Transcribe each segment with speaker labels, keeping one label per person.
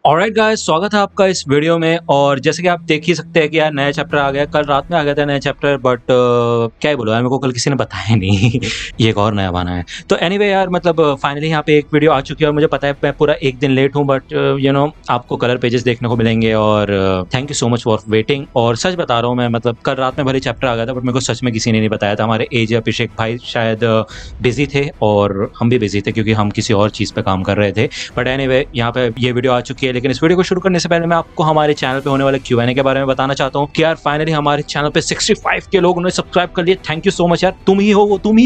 Speaker 1: Alright guys, स्वागत है आपका इस वीडियो में। और जैसे कि आप देख ही सकते हैं कि यार नया चैप्टर आ गया। कल रात में आ गया था नया चैप्टर, बट क्या ही बोलो यार, मेरे को कल किसी ने बताया नहीं। ये एक और नया बना है। तो एनीवे यार, मतलब फाइनली यहाँ पे एक वीडियो आ चुकी है और मुझे पता है मैं पूरा एक दिन लेट हूँ, बट आपको कलर पेजेस देखने को मिलेंगे। और thank you so much for waiting. और सच बता रहा हूँ मैं, मतलब कल रात में भले चैप्टर आ गया था, बट मेरे को सच में किसी ने नहीं बताया था। हमारे एजे अभिषेक भाई शायद बिजी थे और हम भी बिजी थे क्योंकि हम किसी और चीज़ पे काम कर रहे थे। बट एनीवे, यहाँ पे ये वीडियो आ चुकी है। लेकिन इस वीडियो को शुरू करने से पहले मैं आपको हमारे चैनल पे होने वाले Q&A के बारे में बताना चाहता हूँ कि यार फाइनली हमारे चैनल पे 65 के लोग उन्हें सब्सक्राइब कर लिए। थैंक यू सो मच यार, तुम ही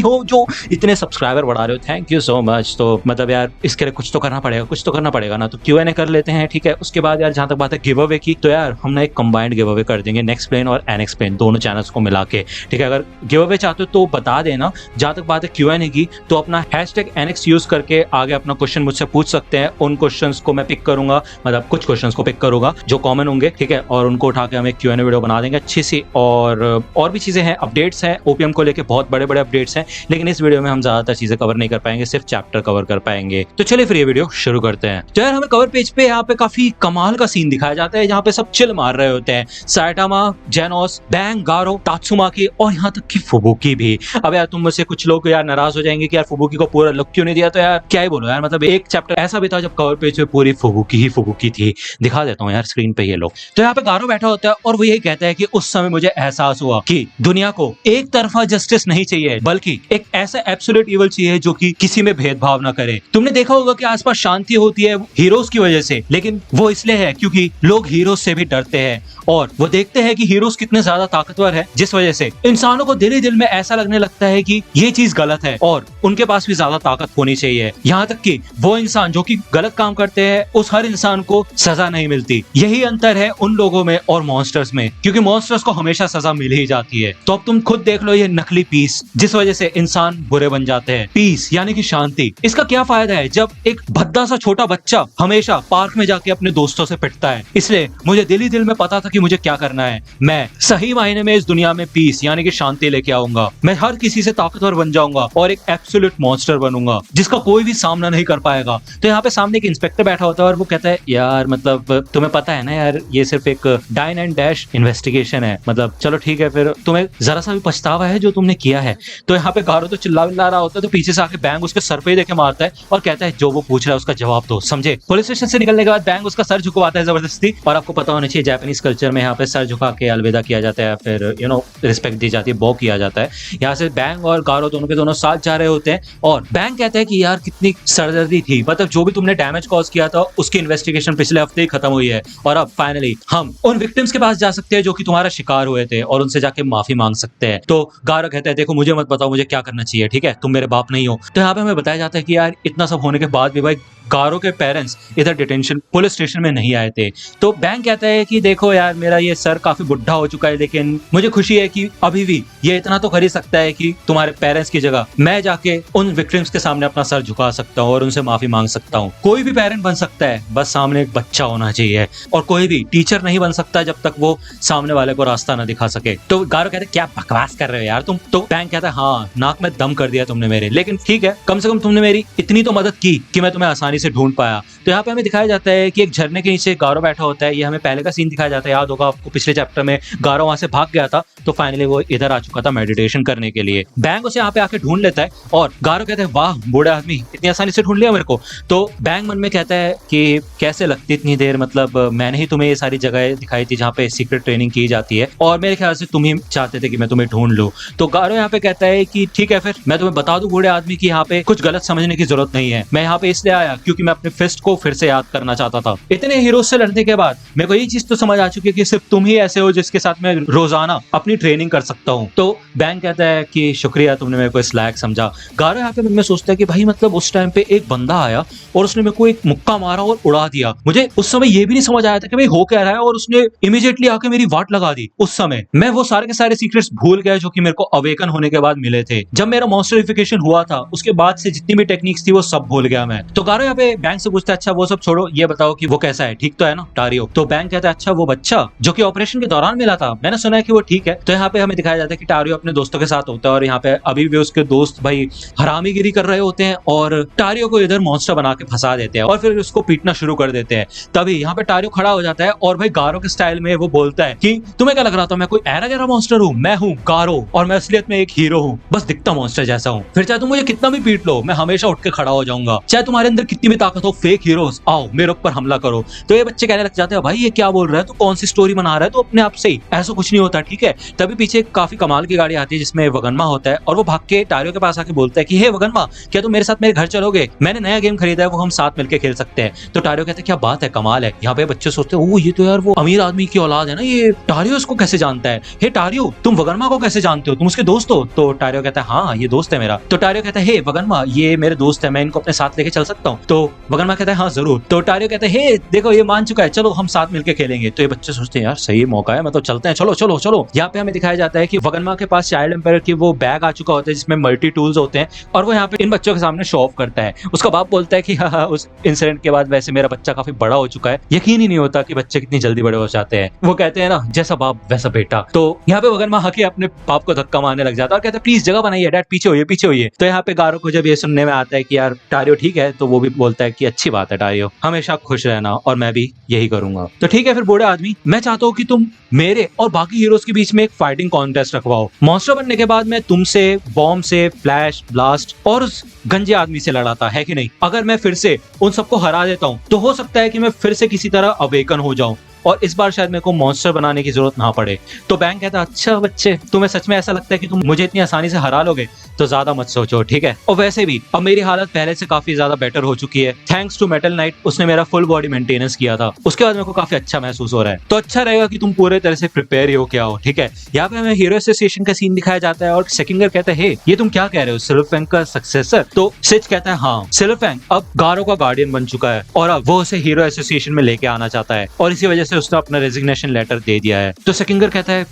Speaker 1: हो जो इतने सब्सक्राइबर बढ़ा रहे हो। Thank you so much. तो मतलब यार इसके लिए कुछ तो करना पड़ेगा ना। तो Q&A कर लेते हैं, ठीक है। उसके बाद यार जहां तक बात है गिव अवे की, तो यार हम ना एक कंबाइंड गिव अवे कर देंगे नेक्स्ट प्लेन और एनेक्स प्लेन दोनों चैनल्स को मिला के, ठीक है। अगर गिव अवे चाहते हो तो बता देना। जहां तक बात है Q&A की, तो अपना #NX यूज करके आगे अपना क्वेश्चन मुझसे पूछ सकते हैं। उन क्वेश्चंस को मैं पिक करूंगा, मतलब कुछ क्वेश्चंस को पिक करूंगा जो कॉमन होंगे, ठीक है। और उनको उठा के हम एक Q&A वीडियो बना देंगे अच्छी सी। और भी चीजें हैं, अपडेट्स हैं ओपीएम को लेके, बहुत बड़े बड़े अपडेट्स हैं। लेकिन इस वीडियो में हम ज्यादातर चीजें कवर नहीं कर पाएंगे, सिर्फ चैप्टर कवर कर पाएंगे। तो चलिए फिर ये वीडियो शुरू करते हैं। तो यार हमें कवर पेज पे यहाँ पे काफी कमाल का सीन दिखाया जाता है, जहाँ पे सब चिल मार रहे होते हैं। साइटामा, जेनोस, बैंग, गारो, तात्सुमाकी और यहाँ तक कि फुबुकी भी। अब यार तुम मुझसे कुछ लोग यार नाराज हो जाएंगे कि यार फुबुकी को पूरा लुक क्यों नहीं दिया। तो यार क्या ही बोलो यार, मतलब एक चैप्टर ऐसा भी था जब कवर पेज पे पूरी फुबुकी थी। दिखा देता हूँ यार स्क्रीन पे ये लोग। तो यहाँ पे गारो बैठा होता है और वो यही कहता है कि उस समय मुझे एहसास हुआ कि दुनिया को एक तरफा जस्टिस नहीं चाहिए, बल्कि एक ऐसा एब्सोल्यूट इविल चाहिए जो कि किसी में भेदभाव ना करे। तुमने देखा होगा कि आसपास शांति होती है हीरोज की वजह से, लेकिन वो इसलिए है क्योंकि लोग हीरोज से भी डरते हैं और वो देखते हैं कि हीरोज कितने ज्यादा ताकतवर है, जिस वजह से इंसानों को दिल ही दिल में ऐसा लगने लगता है कि ये चीज गलत है और उनके पास भी ज्यादा ताकत होनी चाहिए। यहाँ तक कि वो इंसान जो कि गलत काम करते हैं, उस हर इंसान को सजा नहीं मिलती। यही अंतर है उन लोगों में और मॉन्स्टर्स में, क्योंकि मॉन्स्टर्स को हमेशा सजा मिल ही जाती है। तो अब तुम खुद देख लो ये नकली पीस, जिस वजह से इंसान बुरे बन जाते हैं। पीस यानी कि शांति, इसका क्या फायदा है जब एक भद्दा सा छोटा बच्चा हमेशा पार्क में जाके अपने दोस्तों से पिटता है। इसलिए मुझे दिल ही दिल में पता था कि मुझे क्या करना है। मैं सही मायने में इस दुनिया में पीस यानी कि शांति लेके आऊंगा। मैं हर किसी से ताकतवर बन जाऊंगा और एक एब्सोल्यूट मॉन्स्टर बनूंगा जिसका कोई भी सामना नहीं कर पाएगा। तो यहाँ पे सामने एक इंस्पेक्टर बैठा होता है और वो कहता है यार मतलब तुम्हें पता है ना यार, ये सिर्फ एक डाइन एंड डैश इन्वेस्टिगेशन है। मतलब चलो ठीक है, फिर तुम्हें जरा सा भी पछतावा है जो तुमने किया है। तो यहाँ पे गारो तो चिल्ला रहा होता है, तो पीछे से आके बैंग उसके सर पे देके मारता है और कहता है जो वो पूछ रहा है उसका जवाब दो, समझे। पुलिस स्टेशन से निकलने के बाद बैंग उसका सर झुकवाता है जबरदस्ती। और आपको पता होना चाहिए जापानीज कल्चर में यहाँ पे सर झुका के अलविदा किया जाता है, फिर रिस्पेक्ट दी जाती है, बॉ किया जाता है। यहाँ से बैंग और गारो दोनों के दोनों साथ जा रहे होते हैं और बैंग कहता है कि यार कितनी सरदर्दी थी, मतलब जो भी तुमने डैमेज कॉज किया था उसकी इन्वेस्टिगेशन पिछले हफ्ते ही खत्म हुई है और अब फाइनली हम उन विक्टिम्स के पास जा सकते हैं जो कि तुम्हारा शिकार हुए थे और उनसे जाके माफी मांग सकते हैं। तो गारो कहता है देखो मुझे मत बताओ मुझे क्या करना चाहिए, ठीक है, तुम मेरे बाप नहीं हो। तो यहाँ पे हमें बताया जाता है कि यार इतना सब होने के बाद भी भाई गारो के पेरेंट्स इधर डिटेंशन पुलिस स्टेशन में नहीं आए थे। तो बैंक कहता है कि देखो यार मेरा ये सर काफी बुढ़ा हो चुका है, लेकिन मुझे खुशी है कि अभी भी ये इतना तो कर ही सकता है कि तुम्हारे पेरेंट्स की जगह मैं जाके उन विक्टिम्स के सामने अपना सर झुका सकता हूँ और उनसे माफी मांग सकता हूँ। कोई भी पेरेंट बन सकता है, बस सामने एक बच्चा होना चाहिए। और कोई भी टीचर नहीं बन सकता जब तक वो सामने वाले को रास्ता ना दिखा सके। तो गारो कहते क्या बकवास कर रहे हो यार तुम। तो बैंक कहता है हाँ नाक में दम कर दिया तुमने मेरे, लेकिन ठीक है कम से कम तुमने मेरी इतनी तो मदद की कि मैं तुम्हें आसानी से ढूंढ पाया। तो यहाँ पे हमें दिखाया जाता है कि एक झरने के नीचे गारो बैठा होता है। ये हमें पहले का सीन दिखाया जाता है, याद होगा आपको पिछले चैप्टर में गारो वहां से भाग गया था, तो फाइनली वो इधर आ चुका था मेडिटेशन करने के लिए। बैंक उसे यहाँ पे आके ढूंढ लेता है और गारो कहते हैं वाह बूढ़े आदमी इतनी आसानी से ढूंढ लिया मेरे को। तो बैंक मन में कहता है कि कैसे लगती इतनी देर, मतलब मैंने ही तुम्हें ये सारी जगह दिखाई थी जहाँ पे सीक्रेट ट्रेनिंग की जाती है और मेरे ख्याल से तुम ही चाहते थे कि मैं तुम्हें ढूंढ लूं। तो गारो यहाँ पे कहता है कि ठीक है फिर मैं तुम्हें बता दूं बूढ़े आदमी की यहाँ पे कुछ गलत समझने की जरूरत नहीं है। मैं यहाँ पे इसलिए आया क्योंकि मैं अपने फिस्ट को फिर से याद करना चाहता था। इतने हीरोज से लड़ने के बाद मेरे को ये चीज तो समझ आ चुकी है कि सिर्फ तुम ही ऐसे हो जिसके साथ मैं रोजाना अपनी ट्रेनिंग कर सकता हूँ। तो बैंक कहता है कि शुक्रिया तुमने मेरे को इस लायक समझा। गारो यहाँ पे मन में सोचता है कि भाई मतलब उस टाइम पे एक बंदा आया और उसने मेरे को एक मुक्का मारा और उड़ा दिया। मुझे उस समय ये भी नहीं समझ आया था कि भाई हो क्या रहा है, और उसने इमीडिएटली आके मेरी वाट लगा दी। उस समय मैं वो सारे के सारे सीक्रेट्स भूल गया जो कि मेरे को अवेकन होने के बाद मिले थे। जब मेरा मॉन्स्टरिफिकेशन हुआ था उसके बाद से जितनी भी टेक्निक्स थी वो सब भूल गया मैं। तो गारो यहाँ यहाँ पे बैंक से पूछता है अच्छा वो सब छोड़ो, ये बताओ कि वो कैसा है, ठीक तो है ना टारियो। तो बैंक कहता है अच्छा वो बच्चा जो कि ऑपरेशन के दौरान मिला था, मैंने सुना है कि वो ठीक है। तो यहाँ पे हमें दिखाया जाता है कि टारियो अपने दोस्तों के साथ होता है और यहाँ पे अभी भी उसके दोस्त भाई हरामीगिरी कर रहे होते हैं और टारियो को इधर मॉन्स्टर बना के फंसा देते हैं और फिर उसको पीटना शुरू कर देते हैं। तभी यहाँ पे टारियो खड़ा हो जाता है और भाई गारो के स्टाइल में वो बोलता है कि तुम्हें क्या लग रहा था मैं कोई ऐरा गैरा मॉन्स्टर हूँ, मैं हूँ गारो और मैं असलियत में एक हीरो हूँ, बस दिखता मॉन्स्टर जैसा हूँ। फिर चाहे तुम मुझे कितना भी पीट लो मैं हमेशा उठ के खड़ा हो जाऊंगा, चाहे तुम्हारे अंदर कितनी भी ताकत हो, फेक हीरोज आओ मेरे ऊपर हमला करो। तो ये बच्चे कहने लग जाते हैं भाई ये क्या बोल रहा है, तो कौन सी स्टोरी बना रहा है, तो अपने आप से ही ऐसा कुछ नहीं होता, ठीक है। तभी पीछे काफी कमाल की गाड़ी आती है जिसमें वगनमा होता है और वो भाग के टारियो के पास आके बोलता है कि हे वगनमा क्या तुम मेरे साथ मेरे घर चलोगे, मैंने नया गेम खरीदा है वो हम साथ मिलकर खेल सकते हैं। तो टारियो कहता है क्या बात है, कमाल है। यहाँ पे बच्चे सोचते हैं ओ ये तो यार वो अमीर आदमी की औलाद है ना, ये टारियो इसको कैसे जानता है, हे टारियो तुम वगनमा को कैसे जानते हो, तुम उसके दोस्त हो। तो टारियो कहता है हाँ ये दोस्त है मेरा। तो टारियो कहता है हे वगनमा ये मेरे दोस्त है, मैं इनको अपने साथ लेके चल सकता हूँ। तो वगनमा कहता है हाँ जरूर। तो टारियो कहता है हे देखो ये मान चुका है, चलो हम साथ मिलकर खेलेंगे। तो ये बच्चे सोचते हैं यार सही मौका है, मतलब चलते हैं, चलो चलो चलो। यहाँ पे हमें दिखाया जाता है कि वगनमा के पास चाइल्ड एम्पायर की वो बैग आ चुका होता है जिसमें मल्टी टूल्स होते हैं और वो यहाँ पे इन बच्चों के सामने शो ऑफ करता है। उसका बाप बोलता है कि हाँ उस इंसिडेंट के बाद वैसे मेरा बच्चा काफी बड़ा हो चुका है, यकीन ही नहीं होता कि बच्चे कितनी जल्दी बड़े हो जाते हैं। वो कहते हैं ना जैसा बाप वैसा बेटा। तो यहाँ पे वगनमा हके अपने बाप को धक्का मारने लग जाता है और कहता है प्लीज जगह बनाइए डैड, पीछे होइए पीछे होइए। तो यहाँ पे गारो को जब ये सुनने में आता है कि यार टारियो ठीक है, तो वो भी बोलता है कि अच्छी बात है टारियो, हमेशा खुश रहना और मैं भी यही करूंगा। तो ठीक है फिर बूढ़ा आदमी मैं चाहता हूँ कि तुम मेरे और बाकी हीरोज के बीच में एक फाइटिंग कॉन्टेस्ट रखवाओ। मॉन्स्टर बनने के बाद मैं तुमसे, बॉम्ब से, फ्लैश, ब्लास्ट और उस गंजे आदमी से लड़ाता है कि नहीं। अगर मैं फिर से उन सबको हरा देता हूँ तो हो सकता है कि मैं फिर से किसी तरह अवेकन हो जाऊं और इस बार शायद मेरे को मॉन्स्टर बनाने की जरूरत ना पड़े। तो बैंक कहता अच्छा बच्चे तुम्हें सच में ऐसा लगता है कि तुम मुझे इतनी आसानी से हरा लोगे, तो ज्यादा मत सोचो ठीक है। और वैसे भी अब मेरी हालत पहले से काफी ज्यादा बेटर हो चुकी है, थैंक्स टू मेटल नाइट, उसने मेरा फुल बॉडी मेंटेनेंस किया था, उसके बाद मेरे को काफी अच्छा महसूस हो रहा है। तो अच्छा रहेगा कि तुम पूरे तरह से प्रिपेयर ही हो क्या हो, ठीक है। यहाँ पे हमें हीरो एसोसिएशन का सीन दिखाया जाता है और सेकिंगर कहता है हे ये तुम क्या कह रहे हो, सिल्वरफैंग का सक्सेसर। तो सिच कहता है हाँ सिल्वरफैंग अब गारो का गार्डियन बन चुका है और अब वो उसे हीरो एसोसिएशन में लेके आना चाहता है और इसी वजह से उसने अपना रेजिग्नेशन लेटर दे दिया है। तो सेकिंगर कहता है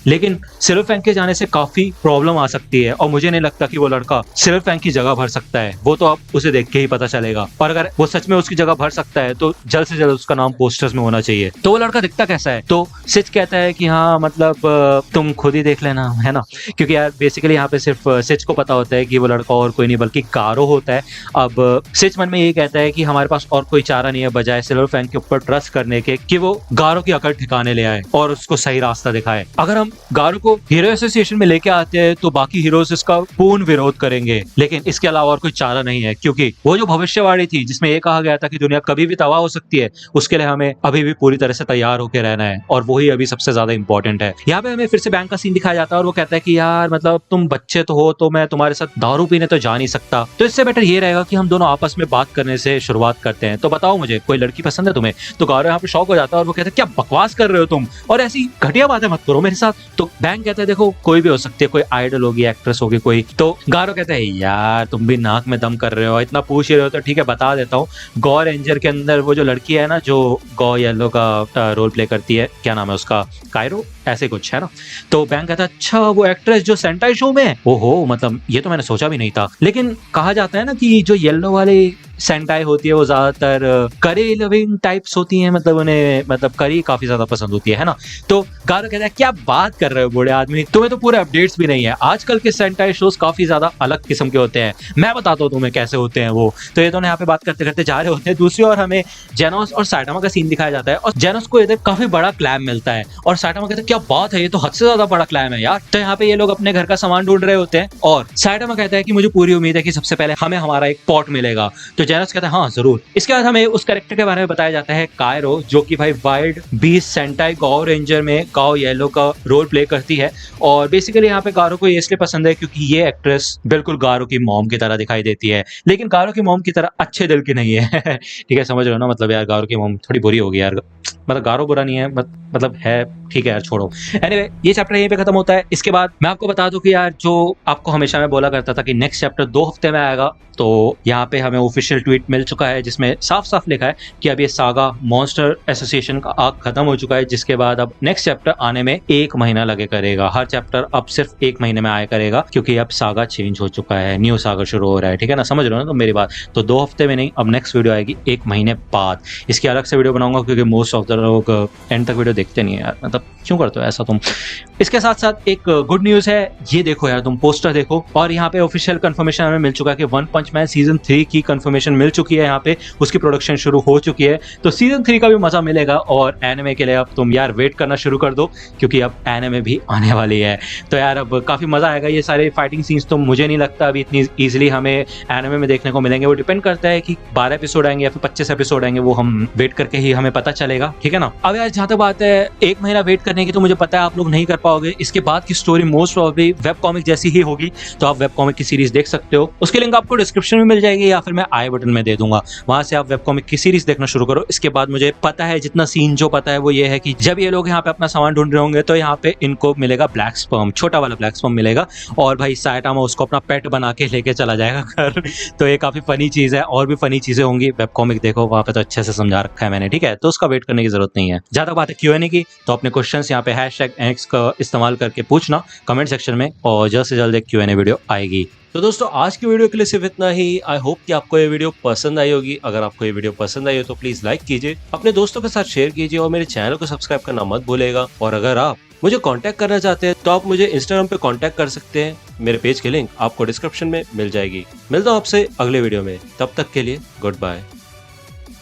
Speaker 1: लेकिन सिल्वरफैंग के जाने से काफी प्रॉब्लम आ सकती है और मुझे नहीं लगता कि वो लड़का सिल्वरफैंग की जगह भर सकता है, वो तो अब उसे देख के ही पता चलेगा। और अगर वो सच में उसकी जगह भर सकता है तो जल्द से जल्द उसका नाम पोस्टर्स में होना चाहिए। तो वो लड़का दिखता कैसा है। तो सिच कहता है कि हाँ मतलब तुम खुद ही देख लेना है ना, क्योंकि यार बेसिकली यहाँ पे सिर्फ सिच को पता होता है कि वो लड़का और कोई नहीं बल्कि गारो होता है। अब सिच मन में यही कहता है कि हमारे पास और कोई चारा नहीं है बजाय सिल्वरफैंग के ऊपर ट्रस्ट करने के कि वो गारो की अकड़ ठिकाने ले आए और उसको सही रास्ता दिखाए। अगर हम गारो को हीरो एसोसिएशन में लेके आते हैं तो बाकी हीरोज इसका पूर्ण विरोध करेंगे, लेकिन इसके अलावा और कोई चारा नहीं है क्योंकि वो जो भविष्यवाणी थी जिसमें ये कहा गया था कि दुनिया कभी भी तबाह हो सकती है, उसके लिए हमें अभी भी पूरी तरह से तैयार होकर रहना है और वही अभी सबसे ज्यादा इंपॉर्टेंट है। यहाँ पे हमें फिर से बैंक का सीन दिखाया जाता है और वो कहता है कि यार मतलब तुम बच्चे तो हो तो मैं तुम्हारे साथ दारू पीने तो जा नहीं सकता, तो इससे बेटर ये रहेगा कि हम दोनों आपस में बात करने से शुरुआत करते हैं। तो बताओ मुझे कोई लड़की पसंद है तुम्हें। तो गारो यहाँ पे शॉक हो जाता है और वो कहता है क्या बकवास कर रहे हो तुम और ऐसी घटिया बातें मत करो मेरे साथ। तो बैंक कहता है देखो कोई भी हो सकती है, कोई आइडल होगी, एक्ट्रेस होगी कोई। तो गारो कहता है यार तुम भी नाक में दम कर रहे हो, इतना पूछ रहे हो तो ठीक है बता देता हूँ। गॉ रेंजर के अंदर वो जो लड़की है ना जो गॉ येलो का रोल प्ले करती है, क्या नाम है उसका, कायरो ऐसे कुछ है ना। तो बैंक कहता है अच्छा वो एक्ट्रेस जो सेंटाई शो में, ओहो मतलब ये तो मैंने सोचा भी नहीं था। लेकिन कहा जाता है ना कि जो येलो वाले सेंटाई होती है वो ज्यादातर करी लविंग टाइप्स होती हैं, मतलब उन्हें मतलब करी काफी ज्यादा पसंद होती है ना। तो गारो कहता है क्या बात कर रहे हो बूढ़े आदमी, तुम्हें तो पूरे अपडेट्स भी नहीं है, आजकल के सेंटाई शोज काफी ज्यादा अलग किस्म के होते हैं, मैं बताता हूँ तुम्हें कैसे होते हैं वो। तो ये दोनों यहाँ पे बात करते करते जा रहे होते हैं। दूसरी ओर हमें जेनोस और साइटामा का सीन दिखाया जाता है और जेनोस को इधर काफी बड़ा क्लैम मिलता है और साइटामा कहता है क्या बात है, ये तो हद से ज्यादा बड़ा क्लैम है यार। तो यहाँ पे ये लोग अपने घर का सामान ढूंढ रहे होते हैं और साइटामा कहता है कि मुझे पूरी उम्मीद है कि सबसे पहले हमें हमारा एक पॉट मिलेगा। तो जेनोस कहता है हाँ जरूर। इसके बाद हमें उस कैरेक्टर के बारे में बताया जाता है कायरो, जो कि भाई वाइल्ड बीस्ट सेंटाई गॉ रेंजर में गॉ येलो का रोल प्ले करती है। और बेसिकली यहाँ पे गारो को ये इसलिए पसंद है क्योंकि ये एक्ट्रेस बिल्कुल गारो की मॉम की तरह दिखाई देती है, लेकिन गारो की मॉम की तरह अच्छे दिल की नहीं है ठीक है समझ रहे हो ना, मतलब यार गारो की मॉम थोड़ी बुरी होगी यार, मतलब गारो बुरा नहीं है, मतलब है, ठीक है यार, छोड़ो। एनीवे, ये चैप्टर यहीं पे खत्म होता है। इसके बाद मैं आपको बता दूं कि यार जो आपको हमेशा मैं बोला करता था कि नेक्स्ट चैप्टर 2 हफ्ते में आएगा, तो यहाँ पे हमें ऑफिशियल ट्वीट मिल चुका है जिसमें साफ साफ लिखा है कि अब ये सागा मॉन्स्टर एसोसिएशन का आर्क खत्म हो चुका है, जिसके बाद अब नेक्स्ट चैप्टर आने में 1 महीना लगे करेगा। हर चैप्टर अब सिर्फ 1 महीने में आया करेगा, क्योंकि अब सागा चेंज हो चुका है, न्यू सागा शुरू हो रहा है, ठीक है ना, समझ रहे हो ना तो मेरी बात। तो 2 हफ्ते में नहीं, अब नेक्स्ट वीडियो आएगी 1 महीने बाद। इसकी अलग से वीडियो बनाऊंगा, क्योंकि मोस्ट ऑफ द लोग एंड तक वीडियो देखते नहीं है यार, मतलब क्यों करते हो ऐसा तुम। इसके साथ साथ एक गुड न्यूज है, ये देखो यार, तुम पोस्टर देखो, और यहाँ पे ऑफिशियल कंफर्मेशन हमें मिल चुका है कि वन पंच मैन सीजन 3 की कंफर्मेशन मिल चुकी है। यहाँ पे उसकी प्रोडक्शन शुरू हो चुकी है, तो सीजन 3 का भी मजा मिलेगा। और एनिमे के लिए अब तुम यार वेट करना शुरू कर दो, क्योंकि अब एनिमे भी आने वाली है। तो यार अब काफी मजा आएगा। ये सारे फाइटिंग सीन्स तो मुझे नहीं लगता अभी इतनी इजिली हमें एनिमे में देखने को मिलेंगे। वो डिपेंड करता है कि 12 एपिसोड आएंगे या फिर 25 एपिसोड आएंगे, वो हम वेट करके ही हमें पता चलेगा, ठीक है ना। अब यार जहां तक बात है 1 महीना वेट करने की, तो मुझे पता है आप लोग नहीं कर पाओगे। इसके बाद की story most probably web comic जैसी ही होगी, तो आप वेब कॉमिक की सीरीज देख सकते हो। उसकी लिंक आपको डिस्क्रिप्शन में मिल जाएगी, या फिर मैं आई बटन में दे दूंगा, वहां से आप वेब कॉमिक की सीरीज देखना शुरू करो। इसके बाद मुझे पता है, जितना सीन जो पता है वो ये है कि जब ये लोग यहाँ पे अपना सामान ढूंढ रहे होंगे, तो यहाँ पे इनको मिलेगा ब्लैक स्पर्म, छोटा वाला ब्लैक स्पर्म मिलेगा, और भाई साइटामा उसको अपना पेट बना के लेके चला जाएगा घर। तो ये काफी फनी चीज है, और भी फनी चीजें होंगी। वेब कॉमिक देखो, वहां पे तो अच्छे से समझा रखा है मैंने, ठीक है, तो उसका वेट करने की जरूरत नहीं है। जहां तक बात है Q&A की, तो अपने क्वेश्चंस यहाँ पे #X का इस्तेमाल करके पूछना कमेंट सेक्शन में, और जल्द से जल्द एक Q&A वीडियो आएगी।
Speaker 2: तो दोस्तों आज की वीडियो के लिए सिर्फ इतना ही। आई होप कि आपको ये वीडियो पसंद आई होगी। अगर आपको ये वीडियो पसंद आई हो तो प्लीज लाइक कीजिए, अपने दोस्तों के साथ शेयर कीजिए, और मेरे चैनल को सब्सक्राइब करना मत भूलेगा। और अगर आप मुझे कांटेक्ट करना चाहते हैं तो आप मुझे इंस्टाग्राम पे कांटेक्ट कर सकते हैं। मेरे पेज की लिंक आपको डिस्क्रिप्शन में मिल जाएगी। मिलता हूँ आपसे अगले वीडियो में, तब तक के लिए गुड बाय।